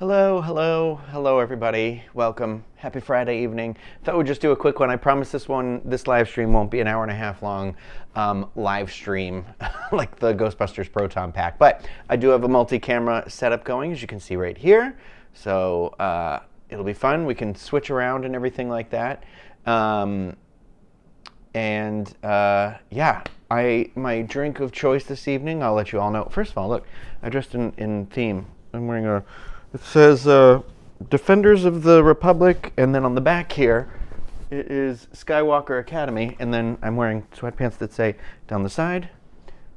Hello everybody. Welcome. Happy Friday evening. Thought we'd just do a quick one. I promise this live stream won't be an hour and a half long live stream like the Ghostbusters Proton Pack. But I do have a multi-camera setup going, as you can see right here. So it'll be fun. We can switch around and everything like that. Yeah, my drink of choice this evening, I'll let you all know. First of all, look, I dressed in theme. I'm wearing it says Defenders of the Republic, and then on the back here, it is Skywalker Academy, and then I'm wearing sweatpants that say, down the side,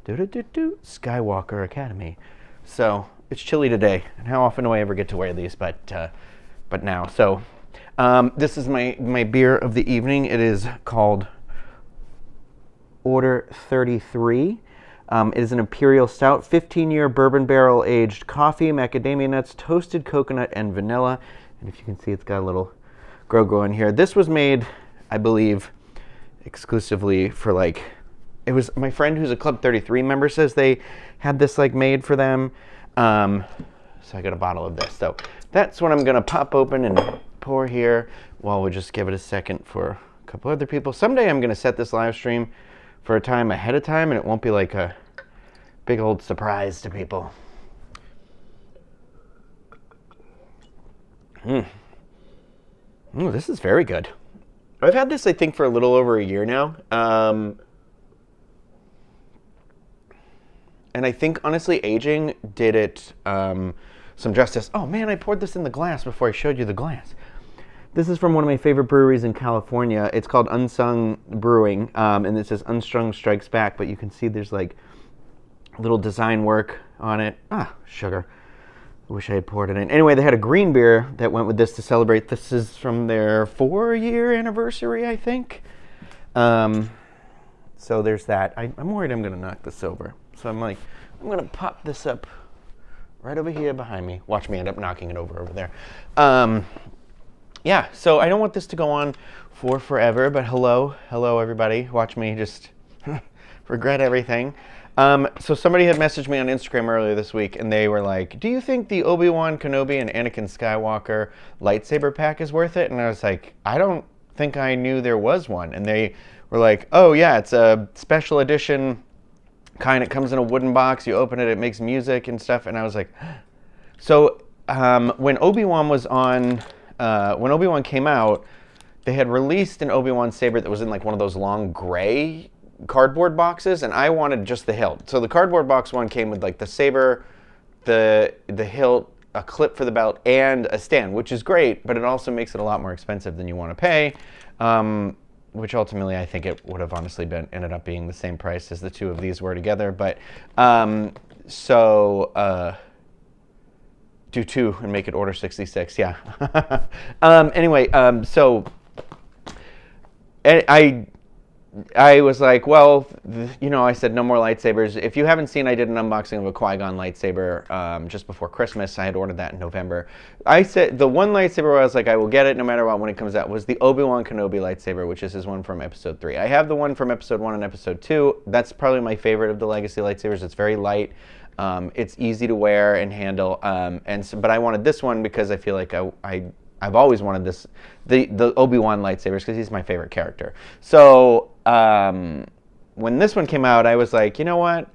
Skywalker Academy. So, it's chilly today, and how often do I ever get to wear these, but now. So, this is my beer of the evening. It is called Order 33. It is an imperial stout, 15-year bourbon barrel aged coffee, macadamia nuts, toasted coconut, and vanilla. And if you can see, it's got a little go in here. This was made, I believe, exclusively for it was my friend who's a Club 33 member says they had this made for them. So I got a bottle of this. So that's what I'm gonna pop open and pour here while we just give it a second for a couple other people. Someday I'm gonna set this live stream for a time ahead of time, and it won't be like a big old surprise to people. Ooh, this is very good. I've had this, I think, for a little over a year now. And I think, honestly, aging did it some justice. Oh, man, I poured this in the glass before I showed you the glass. This is from one of my favorite breweries in California. It's called Unsung Brewing, and it says Unstrung Strikes Back, but you can see there's little design work on it. Sugar. I wish I had poured it in. Anyway, they had a green beer that went with this to celebrate. This is from their 4-year anniversary, I think. So there's that. I'm worried I'm going to knock this over. So I'm going to pop this up right over here behind me. Watch me end up knocking it over there. Yeah, so I don't want this to go on for forever, but hello everybody. Watch me just regret everything. So somebody had messaged me on Instagram earlier this week, and they were like, do you think the Obi-Wan, Kenobi, and Anakin Skywalker lightsaber pack is worth it? And I was like, I don't think I knew there was one. And they were like, oh yeah, it's a special edition kind. It comes in a wooden box. You open it, it makes music and stuff. And I was like, so when Obi-Wan was on... when Obi-Wan came out, they had released an Obi-Wan saber that was in one of those long gray cardboard boxes, and I wanted just the hilt. So the cardboard box one came with the saber, the hilt, a clip for the belt, and a stand, which is great, but it also makes it a lot more expensive than you want to pay, which ultimately I think it would have honestly ended up being the same price as the two of these were together. But do 2 and make it order 66, yeah. Anyway, so I was like, well, I said no more lightsabers. If you haven't seen, I did an unboxing of a Qui-Gon lightsaber just before Christmas. I had ordered that in November. I said the one lightsaber where I was like, I will get it no matter what when it comes out, was the Obi-Wan Kenobi lightsaber, which is his one from Episode 3. I have the one from Episode 1 and Episode 2. That's probably my favorite of the Legacy lightsabers. It's very light. It's easy to wear and handle, but I wanted this one because I feel like I've always wanted this, the Obi-Wan lightsabers, because he's my favorite character. So when this one came out, I was like, you know what?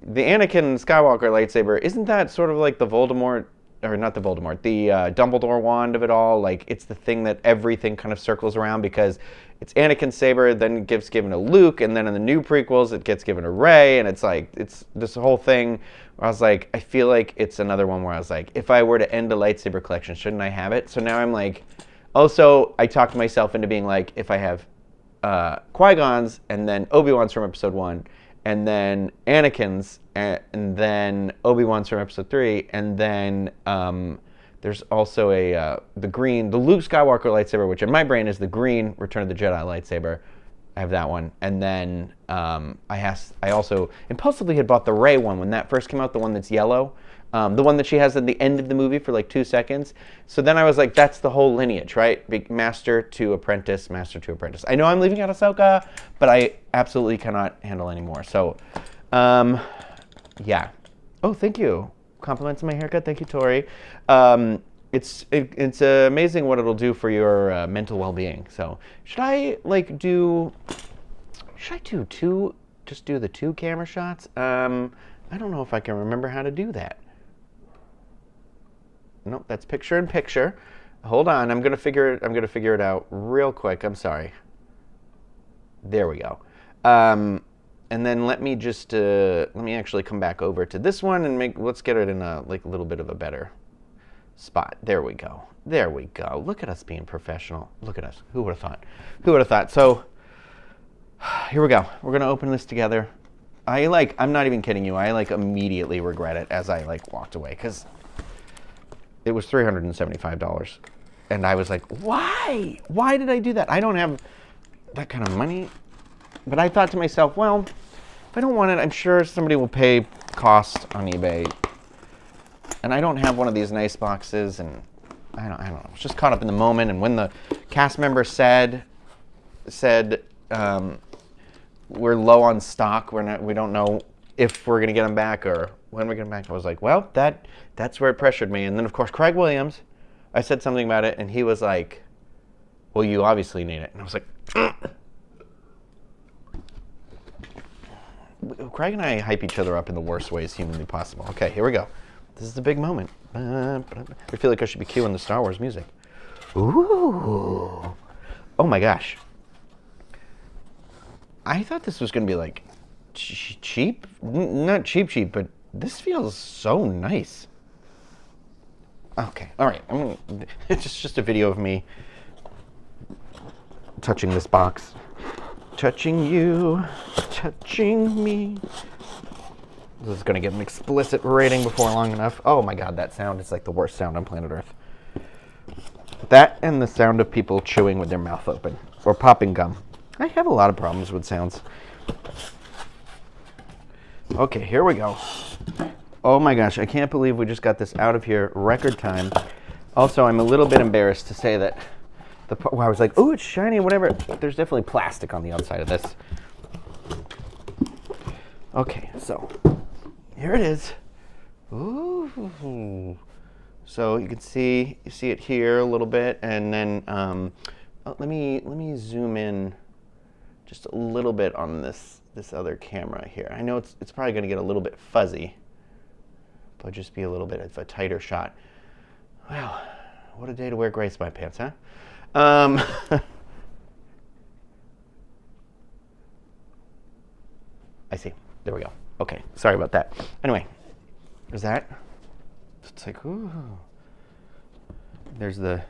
The Anakin Skywalker lightsaber, isn't that sort of like the Voldemort, or not the Voldemort, the Dumbledore wand of it all? It's the thing that everything kind of circles around, because it's Anakin's saber, then it gets given to Luke, and then in the new prequels, it gets given to Rey, and it's this whole thing where I was like, I feel like it's another one where I was like, if I were to end a lightsaber collection, shouldn't I have it? So now I'm like, also, I talked myself into being like, if I have Qui-Gon's, and then Obi-Wan's from Episode 1, and then Anakin's, and then Obi-Wan's from Episode 3, and then there's also the Luke Skywalker lightsaber, which in my brain is the green Return of the Jedi lightsaber. I have that one. And then I also impulsively had bought the Rey one when that first came out, the one that's yellow. The one that she has at the end of the movie for 2 seconds. So then I was like, that's the whole lineage, right? Master to apprentice, master to apprentice. I know I'm leaving out Ahsoka, but I absolutely cannot handle anymore. So, yeah. Oh, thank you. compliments on my haircut. Thank you, Tori. It's amazing what it'll do for your mental well-being. So should I do two? Just do the 2 camera shots? I don't know if I can remember how to do that. Nope, that's picture in picture. Hold on, I'm gonna figure it out real quick. I'm sorry. There we go. And then let me actually come back over to this one and let's get it in a little bit of a better spot. There we go. There we go. Look at us being professional. Look at us. Who would have thought? Who would have thought? So here we go. We're gonna open this together. I'm not even kidding you. I immediately regret it as I walked away because it was $375, and I was like, why? Why did I do that? I don't have that kind of money. But I thought to myself, well, if I don't want it, I'm sure somebody will pay cost on eBay. And I don't have one of these nice boxes, and I don't know. I was just caught up in the moment, and when the cast member said we're low on stock, we don't know if we're gonna get them back or when we're gonna get them back, I was like, well, that's where it pressured me. And then of course Craig Williams, I said something about it, and he was like, well, you obviously need it. And I was like, Craig and I hype each other up in the worst ways humanly possible. Okay, here we go. This is the big moment. I feel like I should be cueing the Star Wars music. Ooh. Oh my gosh. I thought this was going to be cheap. Not cheap, but this feels so nice. Okay, all right. It's just a video of me touching this box. Touching you, touching me. This is going to get an explicit rating before long enough. Oh my god, that sound is like the worst sound on planet Earth. That and the sound of people chewing with their mouth open or popping gum. I have a lot of problems with sounds. Okay, here we go. Oh my gosh, I can't believe we just got this out of here record time. Also, I'm a little bit embarrassed to say that I was like, oh, it's shiny, whatever. There's definitely plastic on the outside of this. Okay, so here it is. Ooh. So you can see it here a little bit, and then let me zoom in just a little bit on this other camera here. I know it's probably going to get a little bit fuzzy, but just be a little bit of a tighter shot. Wow, what a day to wear gray sweatpants, huh? I see. There we go. Okay, sorry about that. Anyway, there's that. It's like, ooh. There's the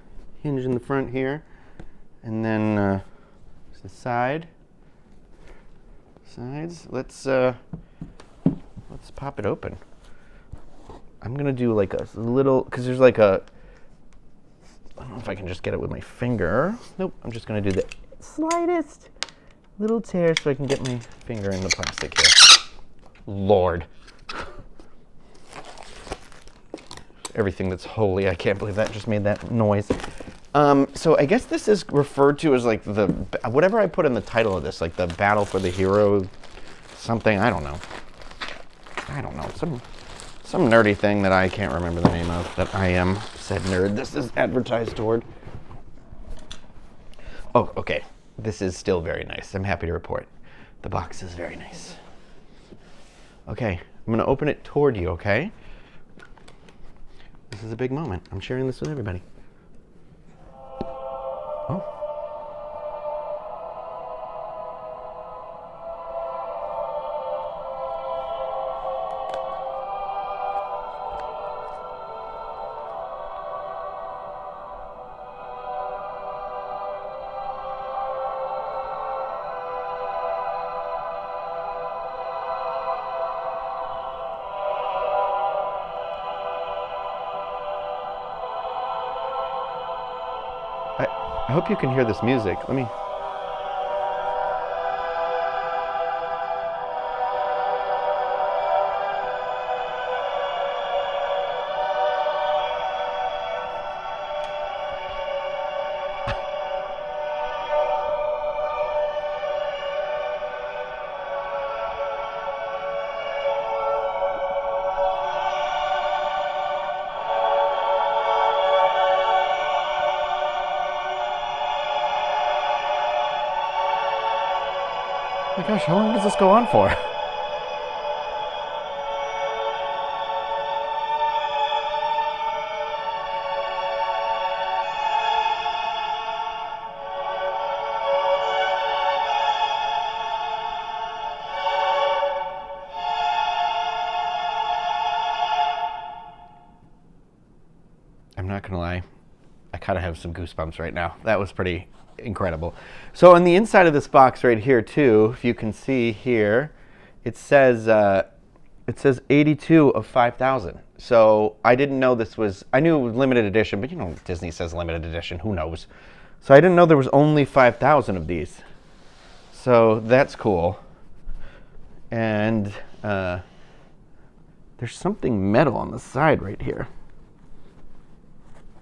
hinge in the front here, and then there's the sides. Let's pop it open. I'm gonna do like a little, because there's like a, I don't know if I can just get it with my finger. Nope, I'm just gonna do the slightest little tear so I can get my finger in the plastic here. Lord. Everything that's holy, I can't believe that just made that noise. So I guess this is referred to as like the, whatever I put in the title of this, like the battle for the hero something, I don't know. Some nerdy thing that I can't remember the name of, that I am said nerd this is advertised toward. Oh, okay. This is still very nice. I'm happy to report. The box is very nice. Okay, I'm gonna open it toward you, okay? This is a big moment. I'm sharing this with everybody. Oh. I hope you can hear this music. Let me... my gosh, how long does this go on for? I'm not gonna lie, I kind of have some goosebumps right now. That was pretty incredible. So on the inside of this box right here too, if you can see here, it says 82 of 5,000. So I didn't know this was, I knew it was limited edition, but you know, Disney says limited edition, who knows? So I didn't know there was only 5,000 of these. So that's cool. And there's something metal on the side right here.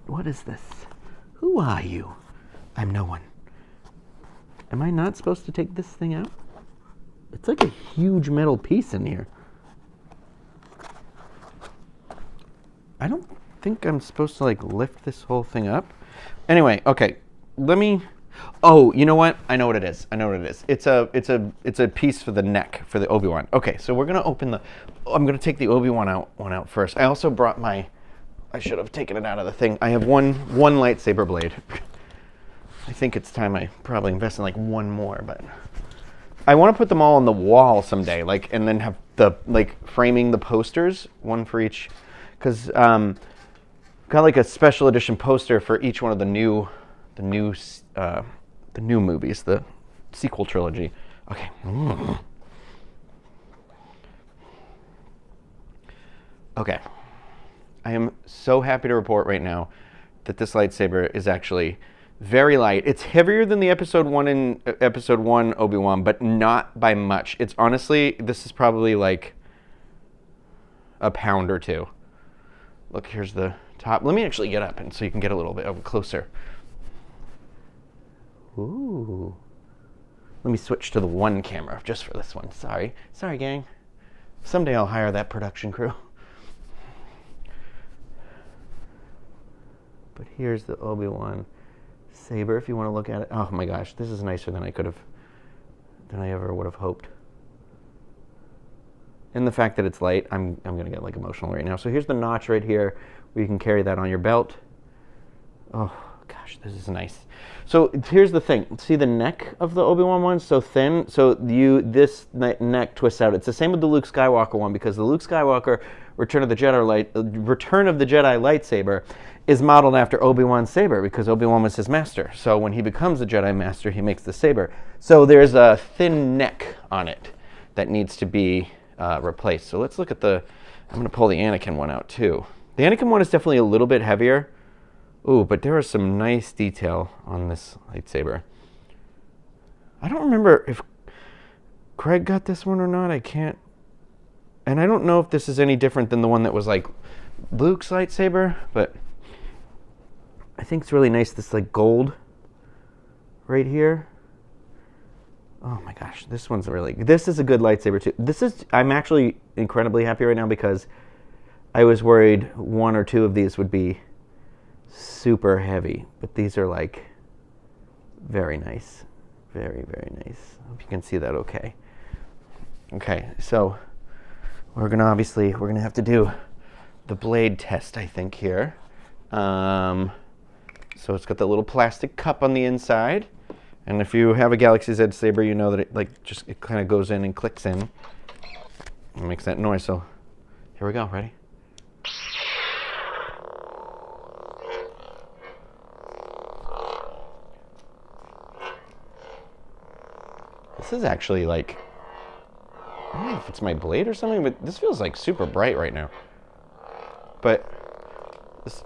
What is this? Who are you? I'm no one. Am I not supposed to take this thing out? It's like a huge metal piece in here. I don't think I'm supposed to like lift this whole thing up. Anyway, okay. Let me. Oh, you know what? I know what it is. I know what it is. It's a piece for the neck for the Obi-Wan. Okay, so we're gonna open the. I'm gonna take the Obi-Wan one out first. I also brought my. I should have taken it out of the thing. I have one lightsaber blade. I think it's time I probably invest in like one more, but I want to put them all on the wall someday, like, and then have the like framing the posters, one for each, because got like a special edition poster for each one of the new movies, the sequel trilogy. Okay. Okay. I am so happy to report right now that this lightsaber is actually very light. It's heavier than the episode 1 Obi-Wan, but not by much. It's honestly, this is probably like a pound or two. Look, here's the top. Let me actually get up and so you can get a little bit closer. Ooh. Let me switch to the one camera just for this one. Sorry, gang. Someday I'll hire that production crew. But here's the Obi-Wan saber if you want to look at it. Oh my gosh, this is nicer than I ever would have hoped. And the fact that it's light, I'm gonna get like emotional right now. So here's the notch right here where you can carry that on your belt. Oh gosh, this is nice. So here's the thing. See the neck of the Obi-Wan one? So thin. So this neck twists out. It's the same with the Luke Skywalker one because the Luke Skywalker Return of the Jedi lightsaber is modeled after Obi-Wan's saber because Obi-Wan was his master. So when he becomes a Jedi master, he makes the saber. So there's a thin neck on it that needs to be replaced. So let's look at I'm going to pull the Anakin one out too. The Anakin one is definitely a little bit heavier. Ooh, but there is some nice detail on this lightsaber. I don't remember if Craig got this one or not. I can't. And I don't know if this is any different than the one that was like Luke's lightsaber, but I think it's really nice, this like gold right here. Oh my gosh, this is a good lightsaber too. I'm actually incredibly happy right now because I was worried one or two of these would be super heavy, but these are like very nice. Very, very nice. Hope you can see that okay. Okay, so we're gonna have to do the blade test, I think, here. So it's got that little plastic cup on the inside, and if you have a Galaxy's Edge saber, you know that it kind of goes in and clicks in and makes that noise. So here we go. Ready? This is actually like, I don't know if it's my blade or something, but this feels like super bright right now. But this,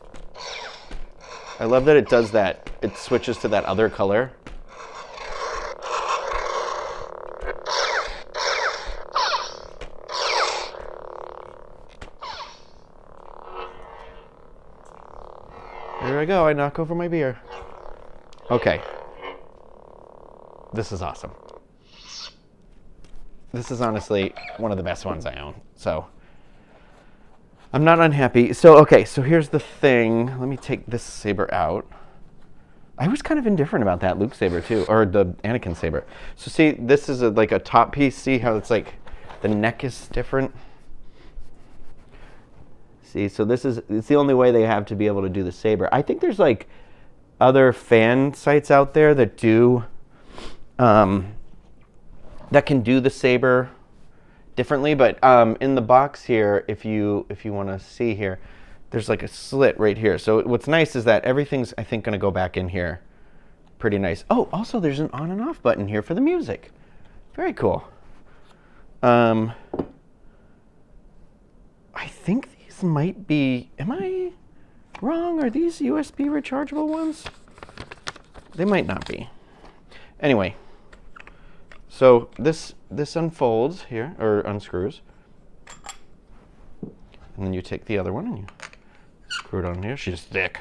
I love that it does that. It switches to that other color. Here I go. I knock over my beer. Okay. This is awesome. This is honestly one of the best ones I own. So I'm not unhappy. So, okay, so here's the thing. Let me take this saber out. I was kind of indifferent about that Luke saber too, or the Anakin saber. So see, this is like a top piece. See how it's like the neck is different? See, so it's the only way they have to be able to do the saber. I think there's like other fan sites out there that do, that can do the saber differently. But in the box here, if you want to see here, there's like a slit right here. So what's nice is that everything's, I think, going to go back in here. Pretty nice. Oh, also there's an on and off button here for the music. Very cool. I think these might be, am I wrong? Are these USB rechargeable ones? They might not be. Anyway, so this unfolds here, or unscrews. And then you take the other one and you screw it on here. She's thick.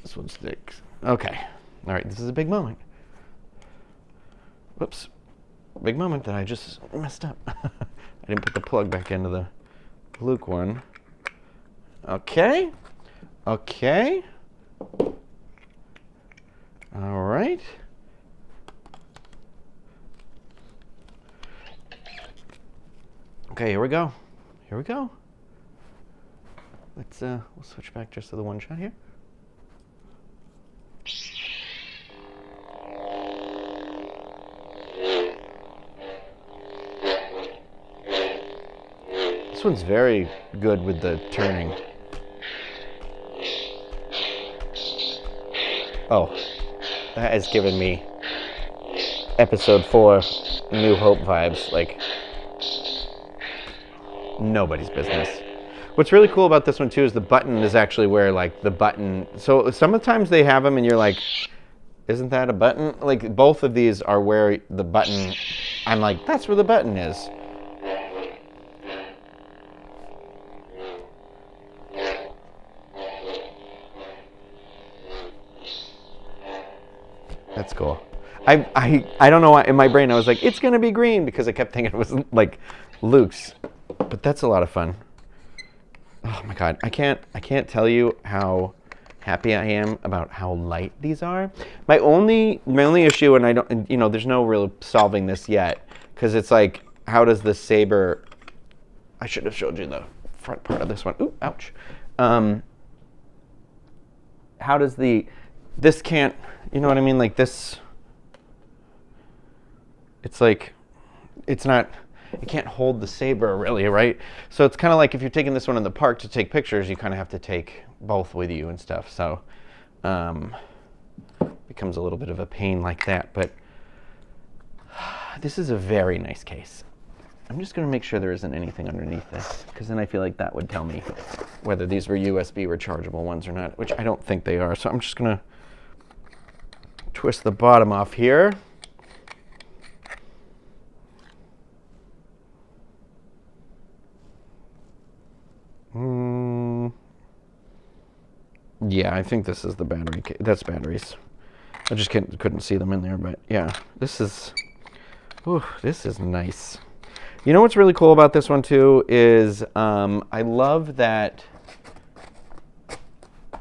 This one's thick. Okay. All right, this is a big moment. Whoops. Big moment that I just messed up. I didn't put the plug back into the Luke one. Okay. Okay. All right. Okay, here we go. Here we go. Let's we'll switch back just to the one shot here. This one's very good with the turning. Oh, that has given me Episode 4 New Hope vibes, like nobody's business. What's really cool about this one too is the button is actually where like the button, so sometimes they have them and you're like, isn't that a button? Like both of these are where the button, I'm like, that's where the button is. That's cool. I don't know why in my brain I was like, it's gonna be green because I kept thinking it was like Luke's, but that's a lot of fun. Oh my God, I can't tell you how happy I am about how light these are. My only issue, and I don't, you know, there's no real solving this yet, because it's like, how does the saber? I should have showed you the front part of this one. Ooh, ouch. How does this can't, you know what I mean? Like this, it's like, it's not, it can't hold the saber really, right? So it's kind of like if you're taking this one in the park to take pictures, you kind of have to take both with you and stuff. So becomes a little bit of a pain like that. But this is a very nice case. I'm just going to make sure there isn't anything underneath this, because then I feel like that would tell me whether these were USB rechargeable ones or not, which I don't think they are. So I'm just going to twist the bottom off here. Yeah, I think this is the battery. That's batteries. I just couldn't see them in there, but yeah, this is nice. You know what's really cool about this one too is I love that.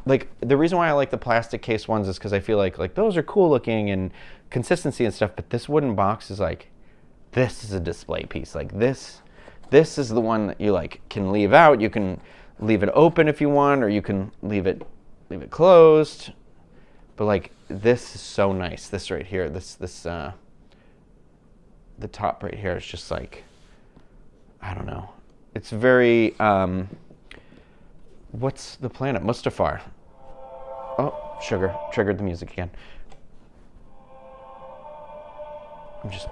Like the reason why I like the plastic case ones is because I feel like those are cool looking and consistency and stuff. But this wooden box is like, this is a display piece. Like this is the one that you like can leave out. You can leave it open if you want, or you can leave it closed. But like this is so nice. This right here, the top right here is just like, I don't know. It's very what's the planet? Mustafar. Oh, sugar triggered the music again.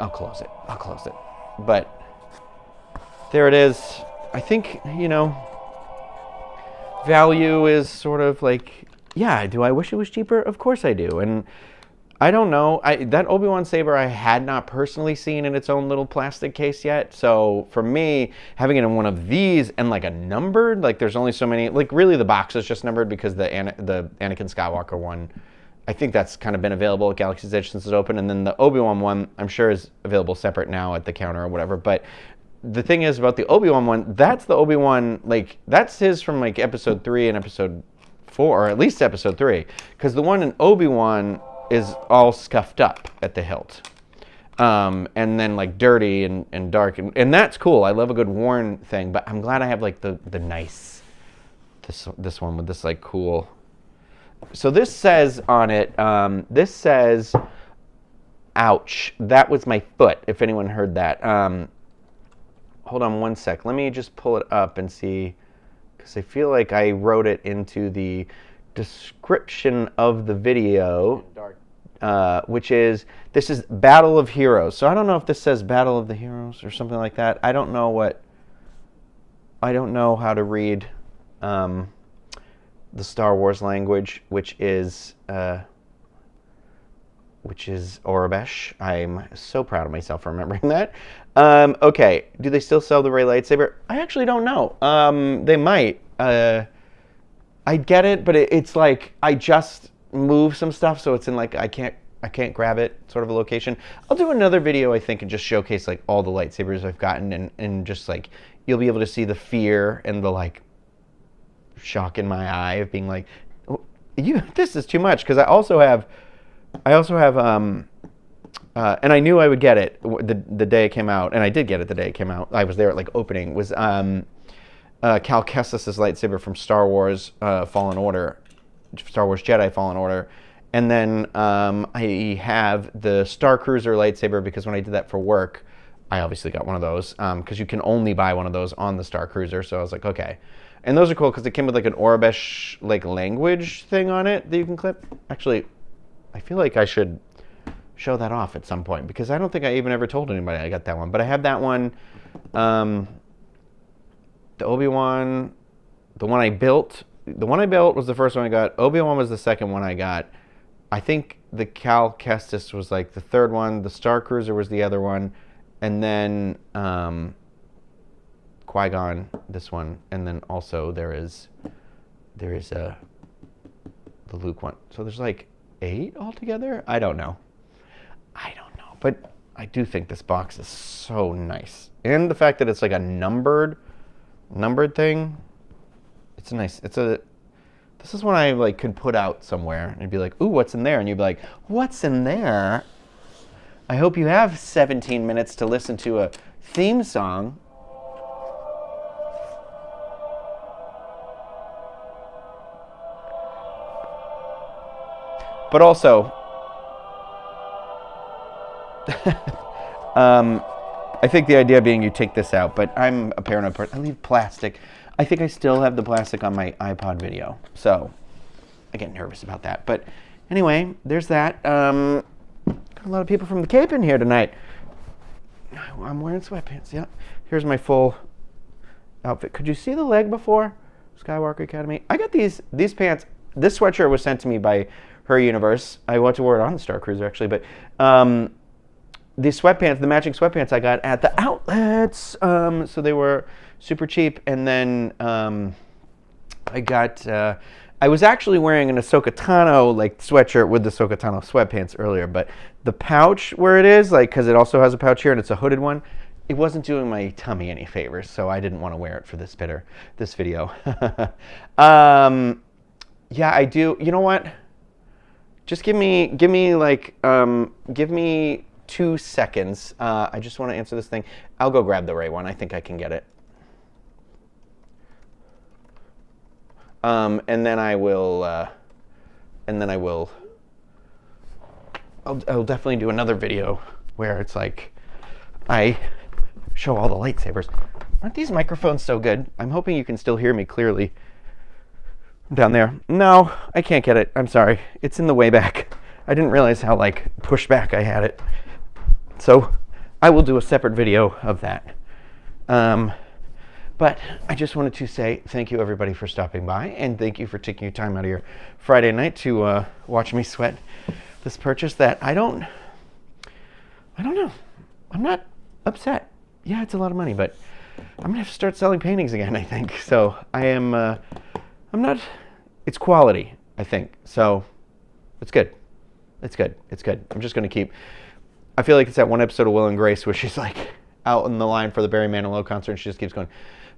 I'll close it. But there it is. I think, you know, value is sort of like, yeah, do I wish it was cheaper? Of course I do. And I don't know. That Obi-Wan saber I had not personally seen in its own little plastic case yet. So for me, having it in one of these and like a numbered, like there's only so many, like really the box is just numbered because the Anakin Skywalker one, I think that's kind of been available at Galaxy's Edge since it's open. And then the Obi-Wan one, I'm sure is available separate now at the counter or whatever. But the thing is about the Obi-Wan one, that's the Obi-Wan, like that's his from like episode 3 and episode 4, or at least episode 3, because the one in Obi-Wan is all scuffed up at the hilt. And then like dirty and dark, and that's cool. I love a good worn thing, but I'm glad I have like the nice, this one with this like cool. So this says on it, this says, ouch, that was my foot, if anyone heard that. Hold on one sec, let me just pull it up and see, because I feel like I wrote it into the description of the video. Which is, this is Battle of Heroes. So I don't know if this says Battle of the Heroes or something like that. I don't know how to read the Star Wars language, which is Orabesh. I'm so proud of myself for remembering that. Okay, do they still sell the Rey lightsaber? I actually don't know. They might. I get it, but it's like I just move some stuff, so it's in like I can't grab it sort of a location. I'll do another video, I think, and just showcase like all the lightsabers I've gotten, and just like you'll be able to see the fear and the like shock in my eye of being like, oh, this is too much, because I also have and I knew I would get it the day it came out, and I did get it the day it came out. I was there at like opening, was Cal Kestis' lightsaber from Star Wars Fallen Order, Star Wars Jedi Fallen Order. And then I have the Star Cruiser lightsaber, because when I did that for work, I obviously got one of those, because you can only buy one of those on the Star Cruiser. So I was like, okay. And those are cool because they came with like an Orabesh like language thing on it that you can clip. Actually, I feel like I should show that off at some point, because I don't think I even ever told anybody I got that one. But I have that one. The Obi-Wan, the one I built was the first one I got. Obi-Wan was the second one I got. I think the Cal Kestis was like the third one. The Star Cruiser was the other one. And then Qui-Gon, this one. And then also there is the Luke one. So there's like 8 altogether? I don't know. But I do think this box is so nice. And the fact that it's like a numbered thing. It's nice. This is one I like could put out somewhere and be like, ooh, what's in there? And you'd be like, what's in there? I hope you have 17 minutes to listen to a theme song. But also, I think the idea being you take this out, but I'm a paranoid person. I leave plastic. I think I still have the plastic on my iPod video, so I get nervous about that. But anyway, there's that. Got a lot of people from the Cape in here tonight. I'm wearing sweatpants, yeah. Here's my full outfit. Could you see the leg before? Skywalker Academy. I got these pants. This sweatshirt was sent to me by Her Universe. I want to wear it on the Star Cruiser, actually, but these sweatpants, the matching sweatpants I got at the outlets, so they were super cheap. And then I was actually wearing an Ahsoka Tano like sweatshirt with the Ahsoka Tano sweatpants earlier, but the pouch where it is, like, because it also has a pouch here and it's a hooded one, it wasn't doing my tummy any favors, so I didn't want to wear it for this video. Yeah, I do. You know what? Just give me 2 seconds. I just want to answer this thing. I'll go grab the Rey one. I think I can get it. And then I will. I'll definitely do another video where it's like I show all the lightsabers. Aren't these microphones so good? I'm hoping you can still hear me clearly down there. No, I can't get it. I'm sorry. It's in the way back. I didn't realize how like pushed back I had it. So I will do a separate video of that. But I just wanted to say thank you everybody for stopping by, and thank you for taking your time out of your Friday night to watch me sweat this purchase that I don't know. I'm not upset. Yeah, it's a lot of money, but I'm gonna have to start selling paintings again, I think. So I'm not, it's quality, I think. So it's good. It's good. I'm just gonna keep, I feel like it's that one episode of Will and Grace where she's like out in the line for the Barry Manilow concert and she just keeps going,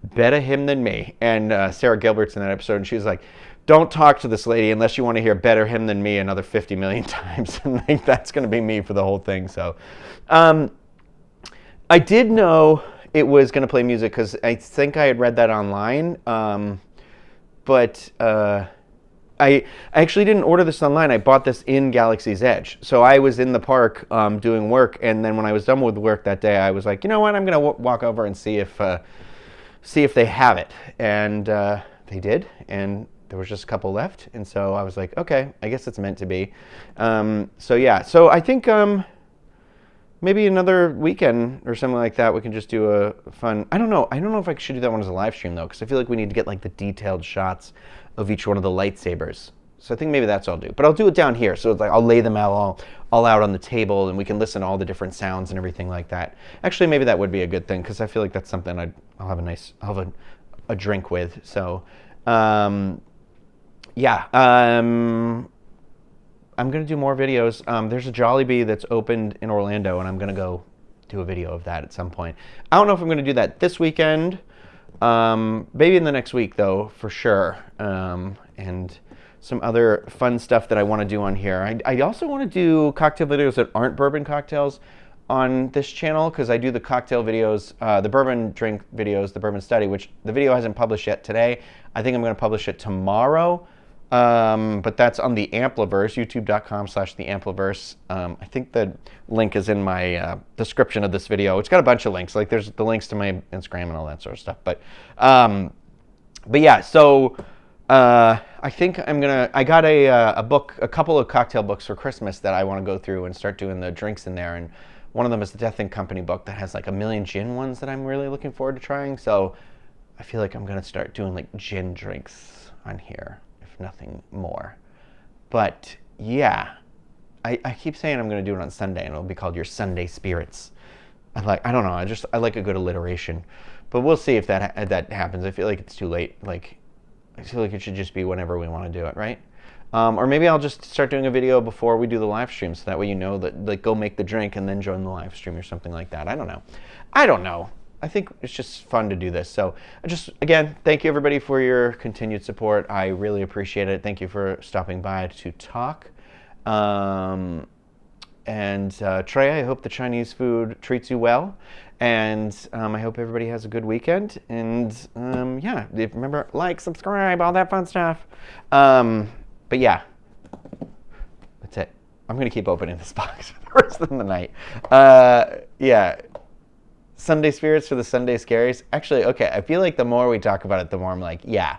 better him than me. And Sarah Gilbert's in that episode, and she was like, don't talk to this lady unless you want to hear better him than me another 50 million times. And I think that's going to be me for the whole thing. So I did know it was going to play music because I think I had read that online. But I actually didn't order this online. I bought this in Galaxy's Edge. So I was in the park doing work, and then when I was done with work that day, I was like, you know what? I'm going to walk over and see if they have it. And they did, and there was just a couple left. And so I was like, okay, I guess it's meant to be. So yeah, so I think maybe another weekend or something like that, we can just do a fun, I don't know if I should do that one as a live stream though, because I feel like we need to get like the detailed shots of each one of the lightsabers. So I think maybe that's what I'll do. But I'll do it down here. So it's like I'll lay them out all out on the table, and we can listen to all the different sounds and everything like that. Actually, maybe that would be a good thing, because I feel like that's something I'll have a drink with. So yeah, I'm going to do more videos. There's a Jollibee that's opened in Orlando, and I'm going to go do a video of that at some point. I don't know if I'm going to do that this weekend. Maybe in the next week, though, for sure. And some other fun stuff that I want to do on here. I also want to do cocktail videos that aren't bourbon cocktails on this channel, because I do the cocktail videos, the bourbon drink videos, the bourbon study, which the video hasn't published yet today. I think I'm going to publish it tomorrow. But that's on the Ampliverse, youtube.com/theampliverse. I think the link is in my description of this video. It's got a bunch of links. Like there's the links to my Instagram and all that sort of stuff. But yeah, so I think I got a book, a couple of cocktail books for Christmas that I want to go through and start doing the drinks in there. And one of them is the Death and Company book that has like a million gin ones that I'm really looking forward to trying. So I feel like I'm going to start doing like gin drinks on here, nothing more. But yeah, I keep saying I'm going to do it on Sunday, and it'll be called Your Sunday Spirits. I don't know, I like a good alliteration. But we'll see if that happens. I feel like it's too late. Like, I feel like it should just be whenever we want to do it, right? Or maybe I'll just start doing a video before we do the live stream, so that way you know that, like, go make the drink and then join the live stream or something like that. I don't know. I think it's just fun to do this. So again, thank you everybody for your continued support. I really appreciate it. Thank you for stopping by to talk. And Trey, I hope the Chinese food treats you well. And I hope everybody has a good weekend. And yeah, remember, like, subscribe, all that fun stuff. But yeah, that's it. I'm going to keep opening this box for the rest of the night. Yeah. Sunday Spirits for the Sunday Scaries. Actually, okay, I feel like the more we talk about it, the more I'm like, yeah,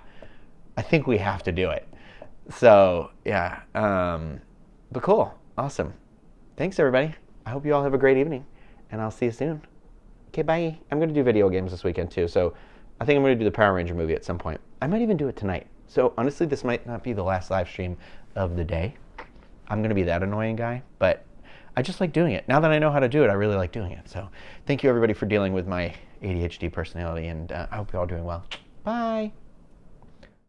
I think we have to do it. So, yeah. But cool. Awesome. Thanks, everybody. I hope you all have a great evening, and I'll see you soon. Okay, bye. I'm going to do video games this weekend, too. So I think I'm going to do the Power Ranger movie at some point. I might even do it tonight. So, honestly, this might not be the last live stream of the day. I'm going to be that annoying guy, but I just like doing it. Now that I know how to do it, I really like doing it. So thank you, everybody, for dealing with my ADHD personality, and I hope you're all doing well. Bye.